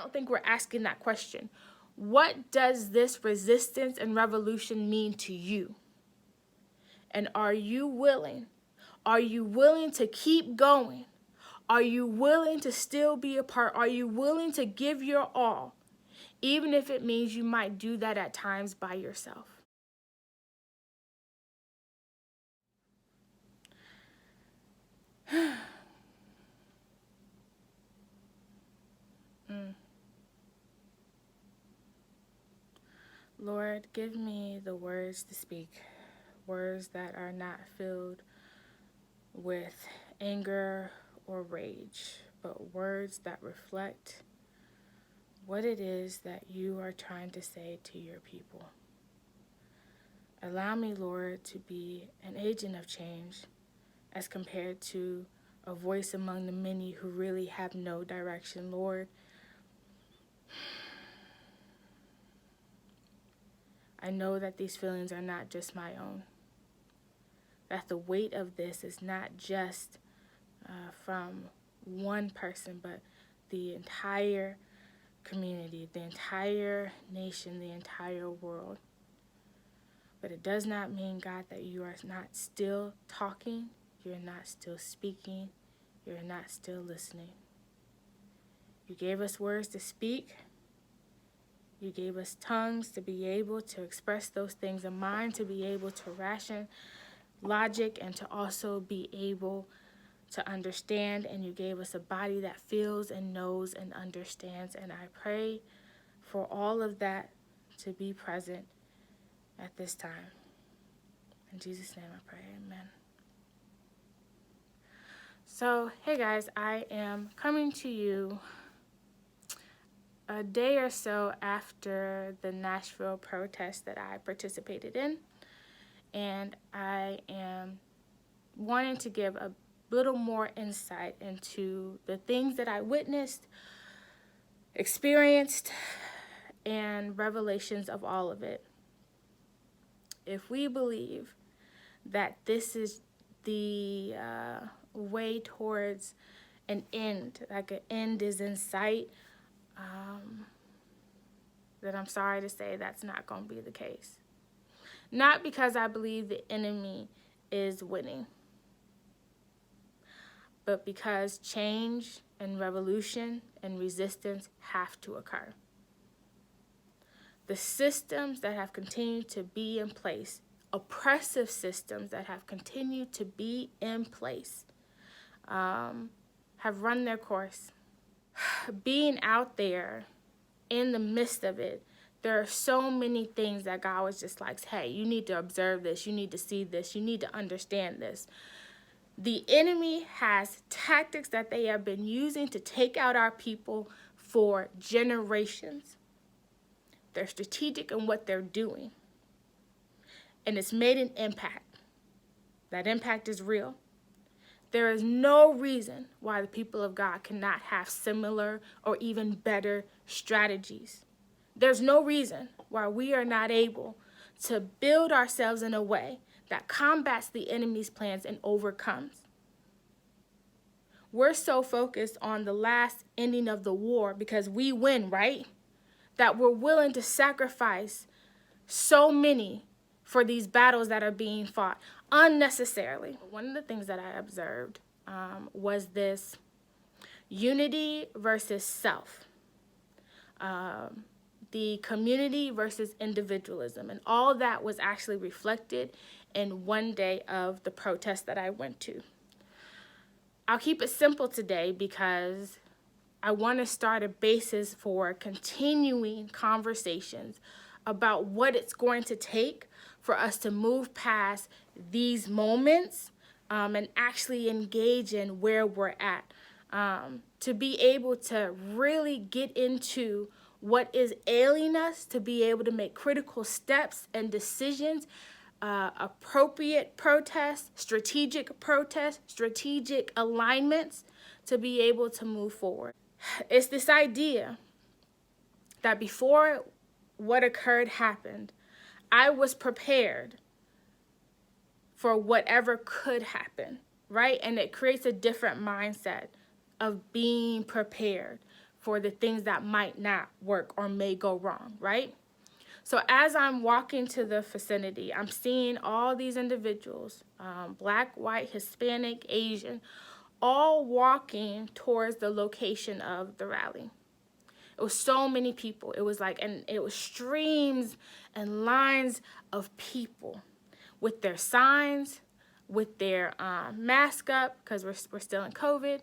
don't think we're asking that question. What does this resistance and revolution mean to you? And are you willing? Are you willing to keep going? Are you willing to still be a part? Are you willing to give your all, even if it means you might do that at times by yourself? Lord, give me the words to speak, words that are not filled with anger or rage, but words that reflect what it is that you are trying to say to your people. Allow me, Lord, to be an agent of change as compared to a voice among the many who really have no direction. Lord, I know that these feelings are not just my own, that the weight of this is not just from one person, but the entire community, the entire nation, the entire world. But it does not mean, God, that you are not still talking, you're not still speaking, you're not still listening. You gave us words to speak. You gave us tongues to be able to express those things, a mind to be able to ration logic and to also be able to understand. And you gave us a body that feels and knows and understands. And I pray for all of that to be present at this time. In Jesus' name I pray, amen. So, hey guys, I am coming to you a day or so after the Nashville protest that I participated in, and I am wanting to give a little more insight into the things that I witnessed, experienced, and revelations of all of it. If we believe that this is the way towards an end, like an end is in sight, then I'm sorry to say that's not going to be the case. Not because I believe the enemy is winning, but because change and revolution and resistance have to occur. The systems that have continued to be in place, oppressive systems that have continued to be in place, have run their course. Being out there in the midst of it, there are so many things that God was just like, hey, you need to observe this, you need to see this, you need to understand this. The enemy has tactics that they have been using to take out our people for generations. They're strategic in what they're doing. And it's made an impact. That impact is real. There is no reason why the people of God cannot have similar or even better strategies. There's no reason why we are not able to build ourselves in a way that combats the enemy's plans and overcomes. We're so focused on the last ending of the war because we win, right? That we're willing to sacrifice so many for these battles that are being fought unnecessarily. One of the things that I observed was this unity versus self, the community versus individualism, and all that was actually reflected in one day of the protest that I went to. I'll keep it simple today because I want to start a basis for continuing conversations about what it's going to take for us to move past these moments and actually engage in where we're at, to be able to really get into what is ailing us, to be able to make critical steps and decisions, appropriate protests, strategic alignments to be able to move forward. It's this idea that before what occurred happened, I was prepared for whatever could happen, right? And it creates a different mindset of being prepared for the things that might not work or may go wrong, right? So as I'm walking to the vicinity, I'm seeing all these individuals, Black, white, Hispanic, Asian, all walking towards the location of the rally. It was so many people. It was like, and it was streams and lines of people with their signs, with their mask up, because we're still in COVID.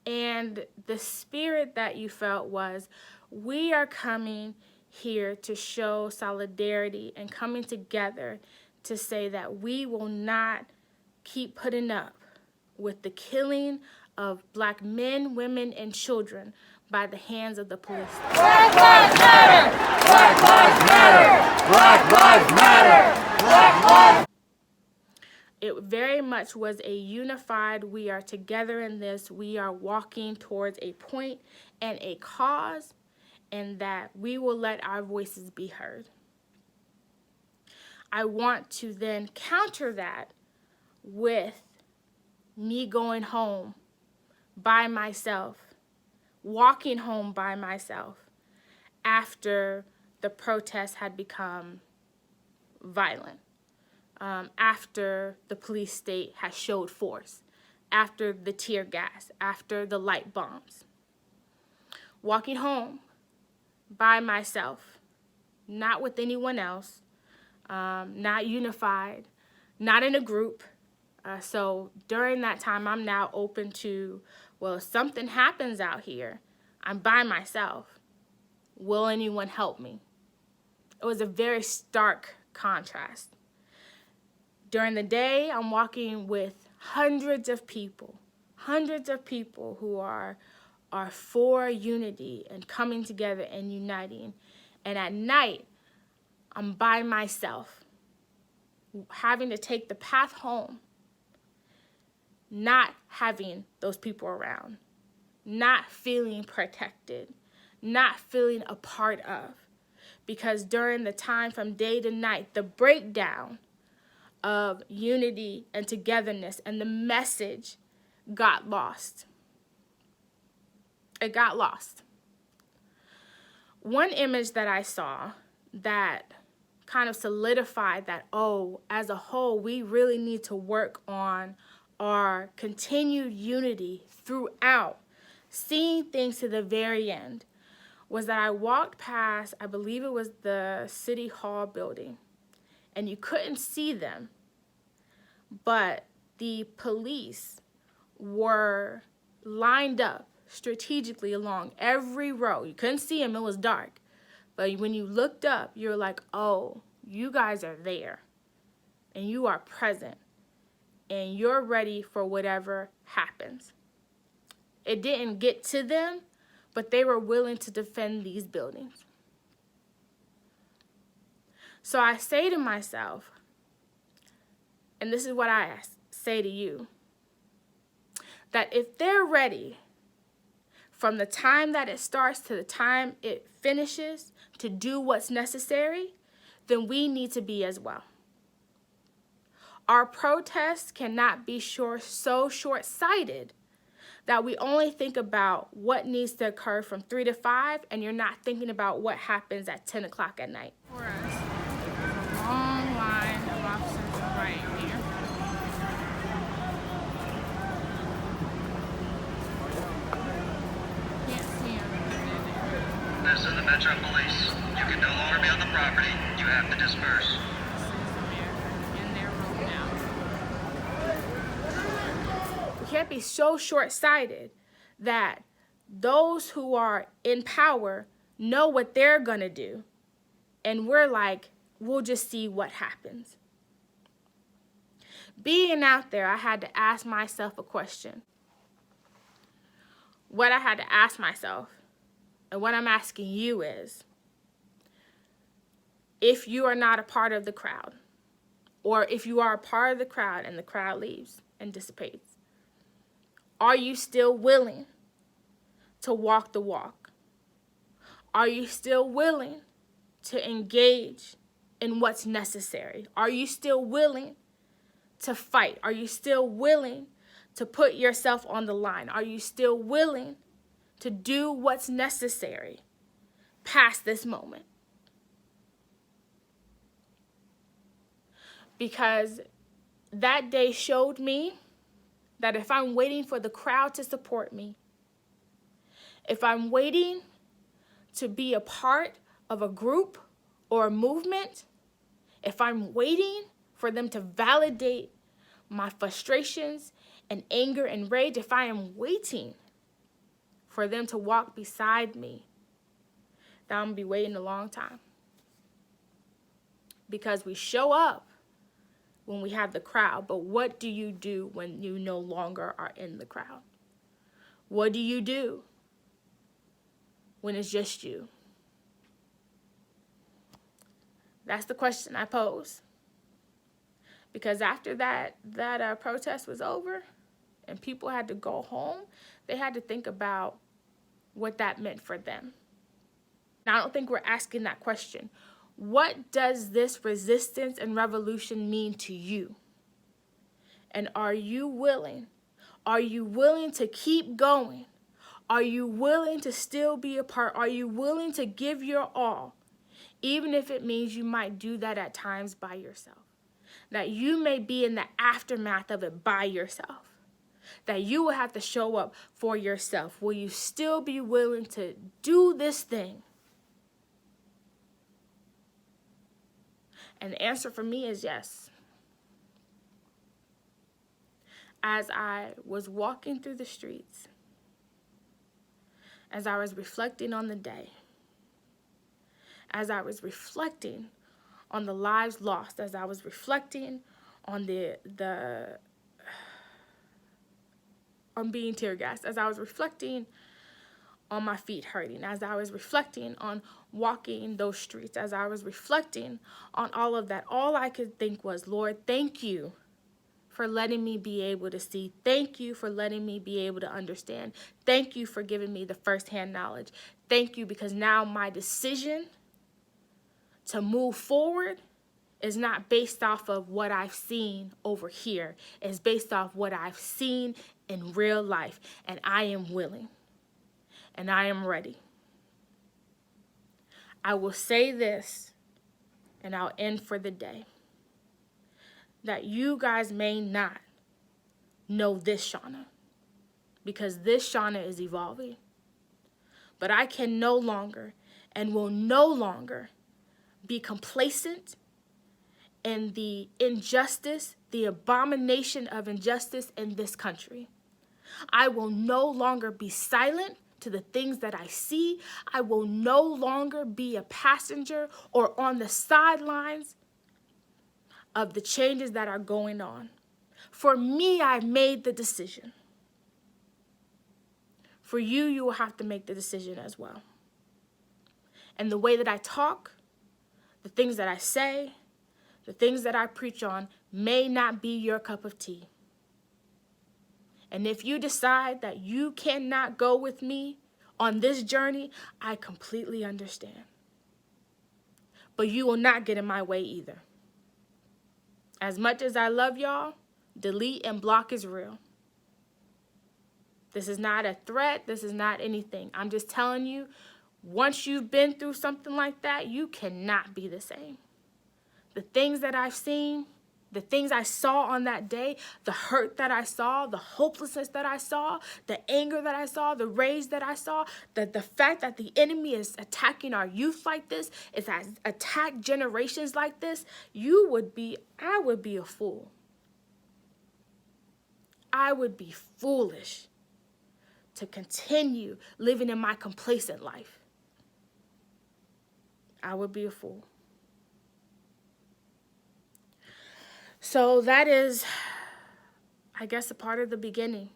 And the spirit that you felt was, we are coming here to show solidarity and coming together to say that we will not keep putting up with the killing of Black men, women, and children by the hands of the police. Black Lives Matter! Black Lives Matter! Black Lives Matter! Black Lives. It very much was a unified, we are together in this, we are walking towards a point and a cause, and that we will let our voices be heard. I want to then counter that with me going home by myself, walking home by myself after the protests had become violent, after the police state has showed force, after the tear gas, after the light bombs. Walking home by myself, not with anyone else, not unified, not in a group. So during that time, I'm now open to, well, if something happens out here, I'm by myself. Will anyone help me? It was a very stark contrast. During the day, I'm walking with hundreds of people who are for unity and coming together and uniting. And at night, I'm by myself, having to take the path home, not having those people around, not feeling protected, not feeling a part of. Because during the time from day to night, the breakdown of unity and togetherness and the message got lost. It got lost. One image that I saw that kind of solidified that, oh, as a whole, we really need to work on our continued unity throughout, seeing things to the very end, was that I walked past, I believe it was the City Hall building, and you couldn't see them, but the police were lined up strategically along every row. You couldn't see them, it was dark. But when you looked up, you're like, oh, you guys are there. And you are present. And you're ready for whatever happens. It didn't get to them, but they were willing to defend these buildings. So I say to myself, and this is what I say to you, that if they're ready from the time that it starts to the time it finishes to do what's necessary, then we need to be as well. Our protests cannot be so short-sighted that we only think about what needs to occur from 3 to 5, and you're not thinking about what happens at 10 o'clock at night. For us, there's a long line of officers right here. Can't see them. This is the Metro Police. You can no longer be on the property. You have to disperse. We can't be so short-sighted that those who are in power know what they're gonna do, and we're like, we'll just see what happens. Being out there, I had to ask myself a question. What I had to ask myself, and what I'm asking you is, if you are not a part of the crowd, or if you are a part of the crowd and the crowd leaves and dissipates, are you still willing to walk the walk? Are you still willing to engage in what's necessary? Are you still willing to fight? Are you still willing to put yourself on the line? Are you still willing to do what's necessary past this moment. Because that day showed me that if I'm waiting for the crowd to support me, if I'm waiting to be a part of a group or a movement, if I'm waiting for them to validate my frustrations and anger and rage, if I am waiting for them to walk beside me, then I'm going to be waiting a long time. Because we show up when we have the crowd, but what do you do when you no longer are in the crowd? What do you do when it's just you? That's the question I pose. Because after that protest was over and people had to go home, they had to think about what that meant for them. Now, I don't think we're asking that question. What does this resistance and revolution mean to you? And are you willing? Are you willing to keep going? Are you willing to still be a part? Are you willing to give your all? Even if it means you might do that at times by yourself. That you may be in the aftermath of it by yourself. That you will have to show up for yourself. Will you still be willing to do this thing? And the answer for me is yes. As I was walking through the streets, as I was reflecting on the day, as I was reflecting on the lives lost, as I was reflecting on on being tear gassed, as I was reflecting on my feet hurting, as I was reflecting on walking those streets, as I was reflecting on all of that, all I could think was, Lord, thank you for letting me be able to see. Thank you for letting me be able to understand. Thank you for giving me the firsthand knowledge. Thank you, because now my decision to move forward is not based off of what I've seen over here. It's based off what I've seen in real life. And I am willing. And I am ready. I will say this, and I'll end for the day. That you guys may not know this Shauna, because this Shauna is evolving. But I can no longer and will no longer be complacent in the injustice, the abomination of injustice in this country. I will no longer be silent to the things that I see. I will no longer be a passenger or on the sidelines of the changes that are going on. For me, I've made the decision. For you, you will have to make the decision as well. And the way that I talk, the things that I say, the things that I preach on may not be your cup of tea. And if you decide that you cannot go with me on this journey, I completely understand. But you will not get in my way either. As much as I love y'all, delete and block is real. This is not a threat. This is not anything. I'm just telling you, once you've been through something like that, you cannot be the same. The things that I've seen, the things I saw on that day, the hurt that I saw, the hopelessness that I saw, the anger that I saw, the rage that I saw, the fact that the enemy is attacking our youth like this, is has attacked generations like this, I would be a fool. I would be foolish to continue living in my complacent life. I would be a fool. So that is, I guess, a part of the beginning.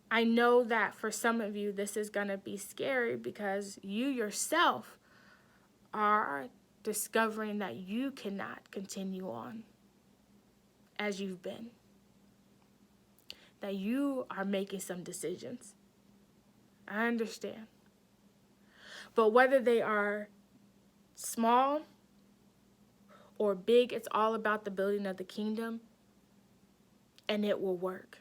I know that for some of you, this is going to be scary because you yourself are discovering that you cannot continue on as you've been. That you are making some decisions. I understand. But whether they are small or big, it's all about the building of the kingdom, and it will work.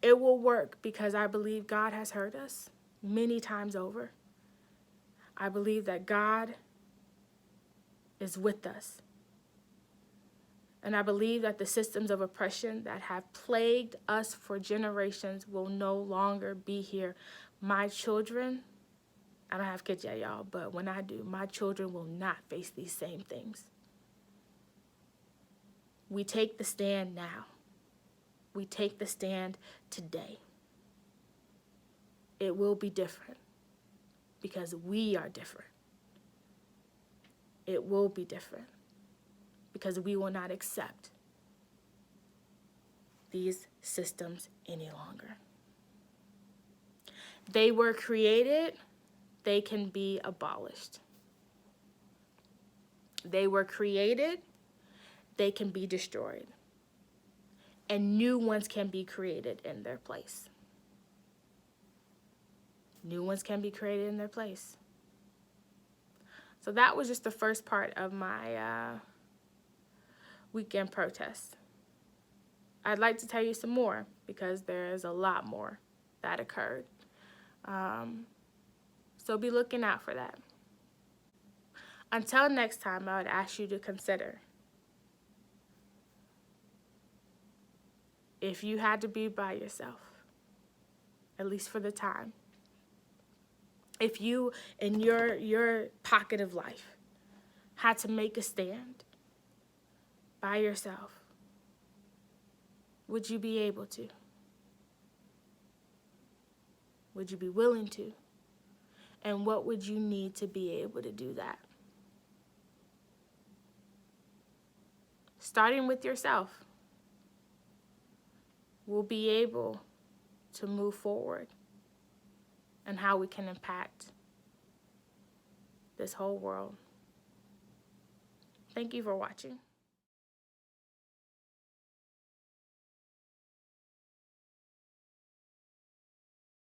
It will work because I believe God has heard us many times over. I believe that God is with us. And I believe that the systems of oppression that have plagued us for generations will no longer be here. My children, I don't have kids yet, y'all, but when I do, my children will not face these same things. We take the stand now. We take the stand today. It will be different because we are different. It will be different because we will not accept these systems any longer. They were created, they can be abolished. They were created, they can be destroyed. And new ones can be created in their place. New ones can be created in their place. So that was just the first part of my weekend protest. I'd like to tell you some more because there is a lot more that occurred. So be looking out for that. Until next time, I would ask you to consider, if you had to be by yourself, at least for the time, if you, in your pocket of life, had to make a stand by yourself, would you be able to? Would you be willing to? And what would you need to be able to do that? Starting with yourself, we'll be able to move forward and how we can impact this whole world. Thank you for watching.